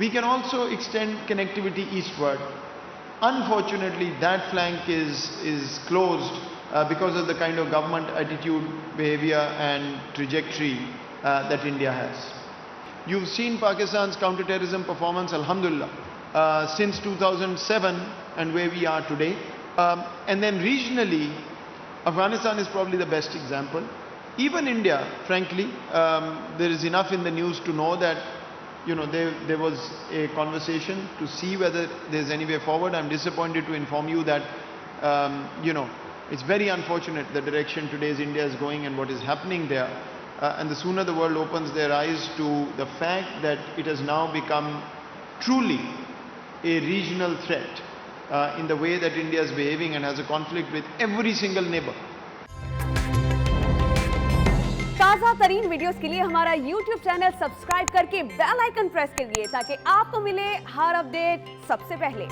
We can also extend connectivity eastward. Unfortunately, that flank is closed because of the kind of government attitude, behavior and trajectory that India has. You've seen Pakistan's counter-terrorism performance, alhamdulillah, since 2007 and where we are today. And then regionally, Afghanistan is probably the best example. Even India, frankly, there is enough in the news to know that there was a conversation to see whether there's any way forward. I'm disappointed to inform you that it's very unfortunate the direction today's India is going and what is happening there. And the sooner the world opens their eyes to the fact that it has now become truly a regional threat in the way that India is behaving and has a conflict with every single neighbor. ताज़ा तरीन videos के लिए हमारा YouTube channel subscribe करके bell icon press करिए ताकि आपको मिले हर अपडेट सबसे पहले।